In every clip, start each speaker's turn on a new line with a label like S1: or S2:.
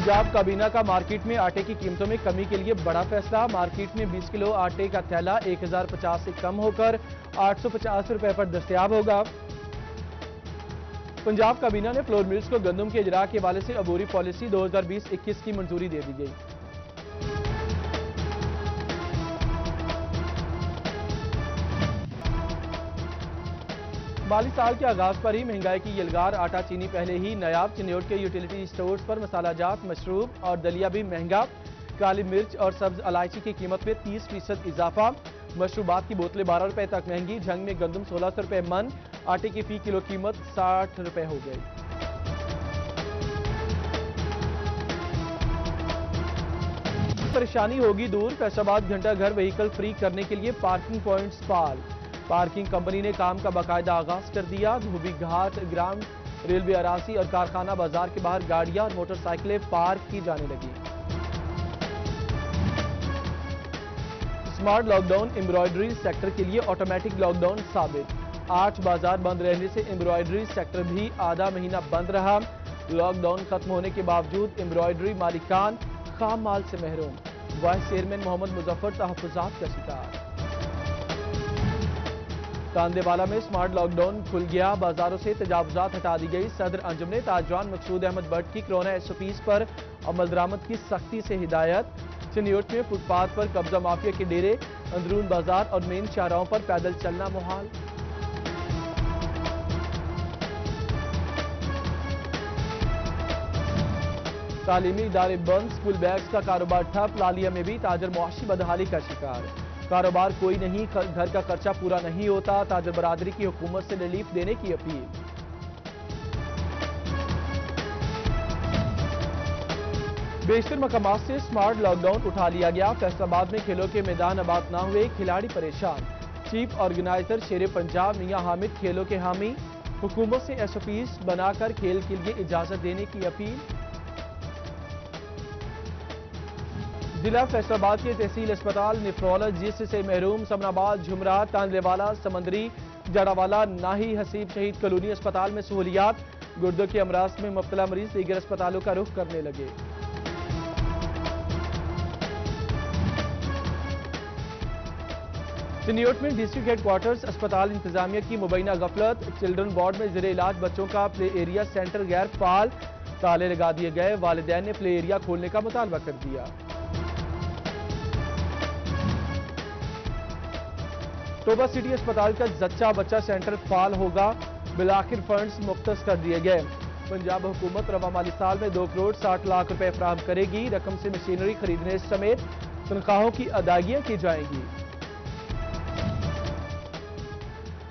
S1: पंजाब काबीना का मार्केट में आटे की कीमतों में कमी के लिए बड़ा फैसला। मार्केट में 20 किलो आटे का थैला 1050 से कम होकर 850 रुपए पर दस्तयाब होगा। पंजाब काबीना ने फ्लोर मिल्स को गंदम के इजरा के हवाले से अबूरी पॉलिसी 2020-21 की मंजूरी दे दी गई। माली साल के आगाज पर ही महंगाई की यलगार। आटा चीनी पहले ही नायाब। चिन्योट के यूटिलिटी स्टोर्स पर मसालाजात, मशरूब और दलिया भी महंगा। काली मिर्च और सब्ज इलायची की कीमत में 30% इजाफा। मशरूबात की बोतलें 12 रुपए तक महंगी। झंग में गंदम 1600 रुपए मन। आटे की फी किलो कीमत 60 रुपए हो गई। परेशानी होगी दूर। फैसलाबाद घंटा घर व्हीकल फ्री करने के लिए पार्किंग पॉइंट्स फाल। पार्किंग कंपनी ने काम का बाकायदा आगाज कर दिया। धोबी घाट, ग्राम, रेलवे अरासी और कारखाना बाजार के बाहर गाड़ियां और मोटरसाइकिलें पार्क की जाने लगी। स्मार्ट लॉकडाउन एम्ब्रॉयडरी सेक्टर के लिए ऑटोमेटिक लॉकडाउन साबित। 8 बाजार बंद रहने से एम्ब्रॉयडरी सेक्टर भी आधा महीना बंद रहा। लॉकडाउन खत्म होने के बावजूद एम्ब्रॉयडरी मालिकान खाम माल से महरूम। वाइस चेयरमैन मोहम्मद मुजफ्फर तहफ्फुजात का शिकार। तांदेवाला में स्मार्ट लॉकडाउन खुल गया। बाजारों से तजावुजात हटा दी गई। सदर अंजुम ने ताजवान मकसूद अहमद भट्ट की कोरोना एसओपीज पर अमल दरामद की सख्ती से हिदायत। चिन्योट में फुटपाथ पर कब्जा माफिया के डेरे। अंदरून बाजार और मेन शाहराहों पर पैदल चलना मुहाल। तालीमी इदारे बंद। स्कूल बैग्स का कारोबार ठप। लालिया में भी ताजर मुआशी बदहाली का शिकार। कारोबार कोई नहीं, घर का खर्चा पूरा नहीं होता। ताजर बरादरी की हुकूमत से रिलीफ देने की अपील। बेशतर मकामात से स्मार्ट लॉकडाउन उठा लिया गया। फैसलाबाद में खेलों के मैदान आबाद ना हुए, खिलाड़ी परेशान। चीफ ऑर्गेनाइजर शेर पंजाब मियां हामिद खेलों के हामी। हुकूमत से एसओपीज बनाकर खेल के लिए इजाजत देने की अपील। जिला फैसलाबाद के तहसील अस्पताल नेफ्रोलॉजिस्ट से महरूम। समनाबाद, झुमरा, तांदलेवाला, समंदरी, जड़ावाला, नाही, हसीब शहीद कॉलोनी अस्पताल में सहूलियात। गुर्दों के अमराज में मुब्तला मरीज दीगर अस्पतालों का रुख करने लगे। चिन्योट में डिस्ट्रिक्ट हेडक्वार्टर्स अस्पताल इंतजामिया की मुबैना गफलत। चिल्ड्रन वार्ड में ज़ेरे इलाज बच्चों का प्ले एरिया सेंटर गैर फाल। ताले लगा दिए गए। वालिदैन ने प्ले एरिया खोलने का मुतालबा कर दिया। टोबा सिटी अस्पताल का जच्चा बच्चा सेंटर फाल होगा। बिलाखिर फंड्स मुख्तस कर दिए गए। पंजाब हुकूमत रवा माली साल में 2 करोड़ 60 लाख रुपए फराहम करेगी। रकम से मशीनरी खरीदने समेत तनख्वाहों की अदायगियां की जाएंगी।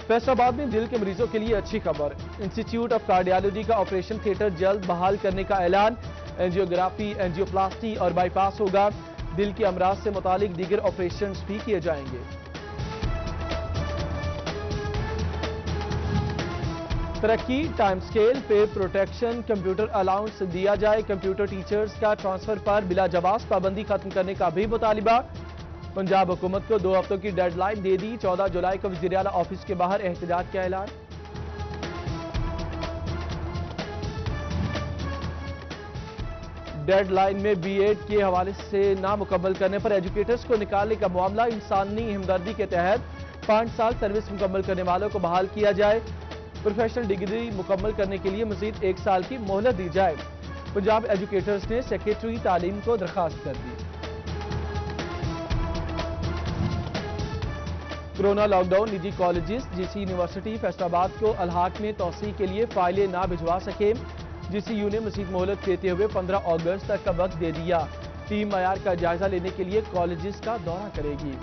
S1: फैसलाबाद में दिल के मरीजों के लिए अच्छी खबर। इंस्टीट्यूट ऑफ कार्डियोलॉजी का ऑपरेशन थिएटर जल्द बहाल करने का ऐलान। एंजियोग्राफी, एंजियोप्लास्टी और बाईपास होगा। दिल के अमराज से मुतालिक दीगर ऑपरेशन भी किए जाएंगे। तरक्की, टाइम स्केल पे प्रोटेक्शन, कंप्यूटर अलाउंस दिया जाए। कंप्यूटर टीचर्स का ट्रांसफर पर बिला जवाब पाबंदी खत्म करने का भी मुतालिबा। पंजाब हुकूमत को 2 हफ्तों की डेडलाइन दे दी। 14 जुलाई को वज़ीर आला ऑफिस के बाहर एहतजाज का ऐलान। डेडलाइन में बीएड के हवाले से नामुकम्मल करने पर एजुकेटर्स को निकालने का मामला। इंसानी हमदर्दी के तहत 5 साल सर्विस मुकम्मल करने वालों को बहाल किया जाए। प्रोफेशनल डिग्री मुकम्मल करने के लिए मजीद 1 साल की मोहलत दी जाए। पंजाब एजुकेटर्स ने सेक्रेटरी तालीम को दरखास्त कर दी। कोरोना लॉकडाउन, निजी कॉलेजेस, जीसी यूनिवर्सिटी फैसलाबाद को अलहाक में तौसी के लिए फाइलें ना भिजवा सके। जीसीयू ने मजीद मोहलत देते हुए 15 अगस्त तक का वक्त दे दिया। टीम मयार का जायजा लेने के लिए कॉलेजेस का दौरा करेगी।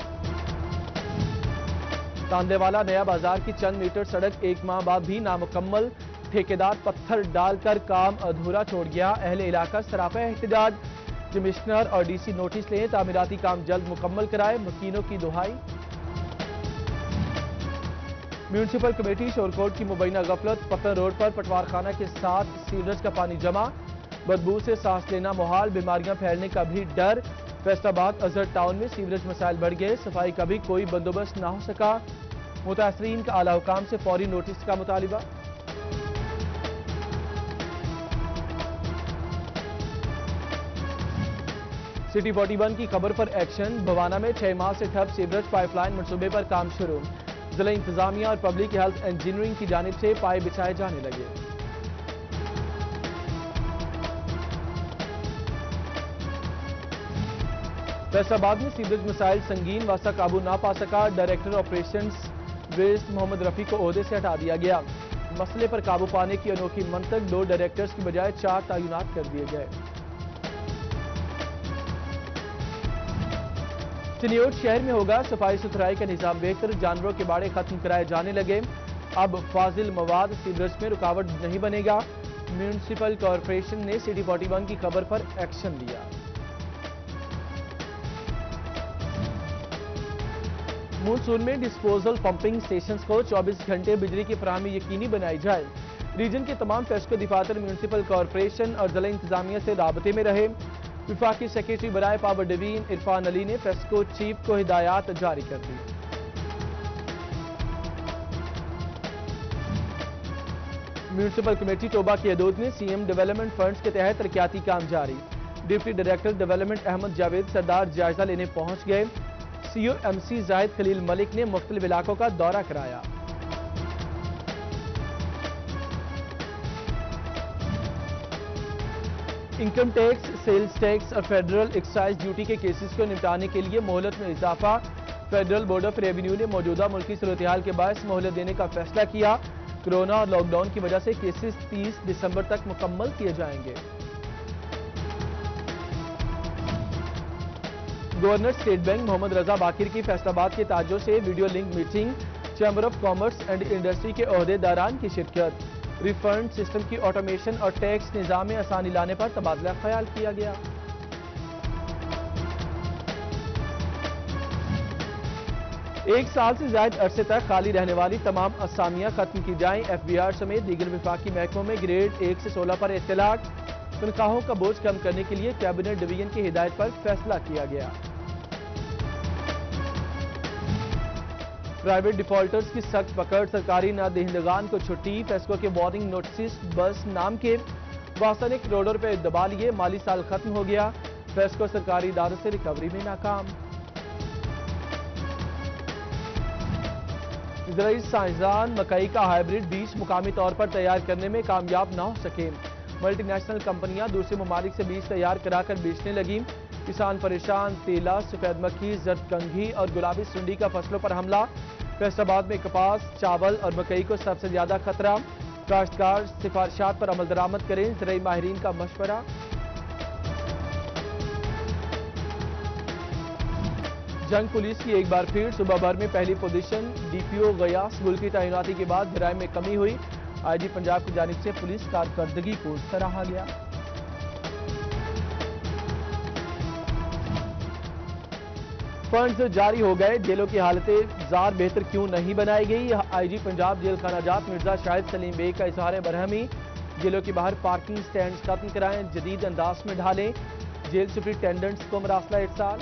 S1: तांदेवाला नया बाजार की चंद मीटर सड़क 1 माह बाद भी नामुकम्मल। ठेकेदार पत्थर डालकर काम अधूरा छोड़ गया। अहले इलाका सरापा एहतजाज। कमिश्नर और डीसी नोटिस लें, तामीराती काम जल्द मुकम्मल कराए। मकीनों की दुहाई। म्यूनिसिपल कमेटी शोरकोट की मुबैना गफलत। पत्थर रोड पर पटवारखाना के साथ सीवरेज का पानी जमा। बदबू से सांस लेना मुहाल। बीमारियां फैलने का भी डर। फैसलाबाद अजहर टाउन में सीवरेज मसाइल बढ़ गए। सफाई का भी कोई बंदोबस्त ना हो सका। मुतासरीन का आला हुकाम से फौरी नोटिस का मुतालिबा। सिटी 41 की खबर पर एक्शन। भवाना में 6 माह से ठप सीवरेज पाइपलाइन मंसूबे पर काम शुरू। जिला इंतजामिया और पब्लिक हेल्थ इंजीनियरिंग की जानिब से पाइप बिछाए जाने लगे। फैसलाबाद में सीवरेज मसाइल संगीन, वास्ता काबू ना पा सका। Director operations west Mohammad Rafi को ओहदे से हटा दिया गया। मसले पर काबू पाने की अनोखी मंतक, 2 डायरेक्टर्स की बजाय 4 तैनात कर दिए गए। चिन्योट शहर में होगा सफाई सुथराई का निजाम बेहतर, जानवरों के बाड़े खत्म कराए जाने लगे। अब फाजिल मवाद सीवरेज में रुकावट नहीं बनेगा। म्यूनिसिपल कॉरपोरेशन ने सिटी 41 की खबर पर एक्शन लिया। मानसून में डिस्पोजल पंपिंग स्टेशंस को 24 घंटे बिजली की फराहमी यकीनी बनाई जाए। रीजन के तमाम फेस्को दफातर म्यूनिसिपल कॉरपोरेशन और जिला इंतजामिया से राबते में रहे। विफाकी सेक्रेटरी बराए पावर डिवीजन इरफान अली ने फेस्को चीफ को हिदायत जारी कर दी। म्यूनिसिपल कमेटी टोबा की हदूद में सीएम डेवलपमेंट फंड्स के तहत तरक्याती काम जारी। Deputy director development Ahmad Javed Sardar जायजा लेने पहुंच गए। सीओ एमसी जाहिद खलील मलिक ने मुख्तलिफ इलाकों का दौरा कराया। इनकम टैक्स, सेल्स टैक्स और फेडरल एक्साइज ड्यूटी के केसेस को निपटाने के लिए मोहलत में इजाफा। फेडरल बोर्ड ऑफ रेवेन्यू ने मौजूदा मुल्की सूरत-ए-हाल के बायस मोहलत देने का फैसला किया। कोरोना और लॉकडाउन की वजह से केसेस 30 दिसंबर तक मुकम्मल किए जाएंगे। गवर्नर स्टेट बैंक मोहम्मद रजा बाकिर की फैसलाबाद के ताजों से video link meeting. Chamber of commerce and industry के ओहदेदारान की शिरकत। रिफंड सिस्टम की ऑटोमेशन और टैक्स निजाम में आसानी लाने पर तबादला ख्याल किया गया। एक साल से ज्यादा अरसे तक खाली रहने वाली तमाम असामियां खत्म की जाएं। एफबीआर समेत दीगर विफाकी महकमों में ग्रेड 1 से 16 पर इत्तलाक। तनख्वाहों का बोझ कम करने के लिए कैबिनेट डिवीजन की हिदायत पर फैसला किया गया। प्राइवेट डिफॉल्टर्स की सख्त पकड़, सरकारी नादहिंदगान को छुट्टी। फेस्को के वार्निंग नोटिस बस नाम के वास्ता ने करोड़ों रुपए दबा लिए। माली साल खत्म हो गया। फेस्को सरकारी इदारों से रिकवरी में नाकाम। ज़राई साइंसदान मकई का हाइब्रिड बीज मुकामी तौर पर तैयार करने में कामयाब ना हो सके। मल्टी नेशनल कंपनियां दूसरे ममालिक से बीज तैयार कराकर बेचने लगी। किसान परेशान। तेला, सफेद मक्खी, जरदकंघी और गुलाबी सुंडी का फसलों पर हमला। फैसलाबाद में कपास, चावल और मकई को सबसे ज्यादा खतरा। काश्तकार सिफारिशात पर अमल दरामद करें, ज़राई माहिरीन का मशवरा। जंग पुलिस की एक बार फिर सुबह भर में पहली पोजीशन। डीपीओ गयास गुल की तैनाती के बाद जराइम में कमी हुई। आईजी पंजाब की जानिब से पुलिस कारकर्दगी को सराहा गया। फंड्स जारी हो गए, जेलों की हालतें जार बेहतर क्यों नहीं बनाई गई। आईजी पंजाब जेल खाना जात मिर्जा शाहिद सलीम बेग का इजहार बरहमी। जेलों के बाहर पार्किंग स्टैंड खत्म कराएं, जदीद अंदाज में ढालें। जेल सुपरिटेंडेंट्स को मरासला इरसाल।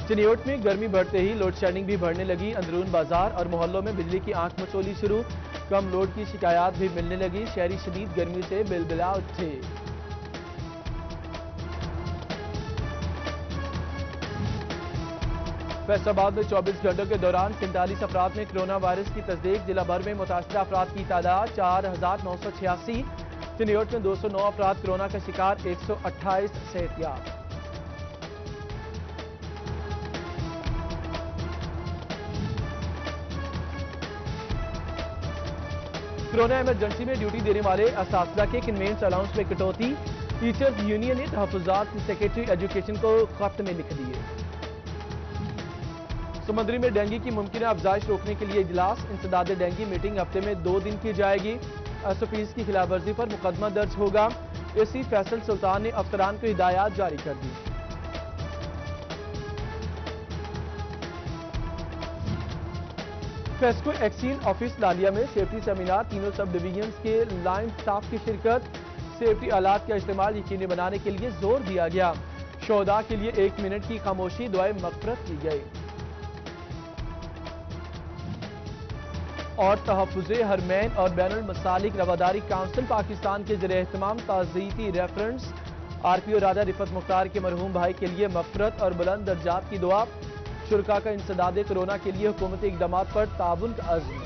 S1: चिन्योट में गर्मी बढ़ते ही लोड शेडिंग भी बढ़ने लगी। अंदरून बाजार और मोहल्लों में बिजली की आंख मचोली शुरू। कम लोड की शिकायत भी मिलने लगी। शहरी शदीद गर्मी से बिलबिला उठे। फैसलाबाद में 24 घंटों के दौरान 47 अफराद में कोरोना वायरस की तस्दीक। जिला भर में मुतासर अफराद की तादाद 4986। चिन्योट में 209 अफराद कोरोना का शिकार, 128 सेहतियाब। कोरोना इमरजेंसी में ड्यूटी देने वाले असातिज़ा के कन्वेंस अलाउंस में कटौती। टीचर्स यूनियन ने तहफ़्फ़ुज़ात सेक्रेटरी एजुकेशन को खत में लिख दिए। समंदरी में डेंगू की मुमकिन अफजाइश रोकने के लिए इजलास। इंसदाद डेंगू मीटिंग हफ्ते में 2 दिन की जाएगी। एसओपीज़ की खिलाफवर्जी पर मुकदमा दर्ज होगा। एसी फैसल सुल्तान ने अफसरान को हिदायत जारी कर दी। फेस्को एक्सीन ऑफिस लालिया में सेफ्टी सेमिनार। तीनों सब डिवीजन्स के लाइन स्टाफ की शिरकत। सेफ्टी आलात का इस्तेमाल यकीनी बनाने के लिए जोर दिया गया। शोहदा के लिए 1 मिनट की खामोशी, दुआए मग़फ़िरत की गई। اور تحفظ حرمین اور بین المسالک رواداری کونسل پاکستان کے زیر اہتمام تعزیتی ریفرنس RPO راجہ رفت مختار کے مرحوم بھائی کے لیے مغفرت اور بلند درجات کی دعا. شرکاء کا انسداد کورونا کے لیے حکومتی اقدامات پر تعاون کا عزم.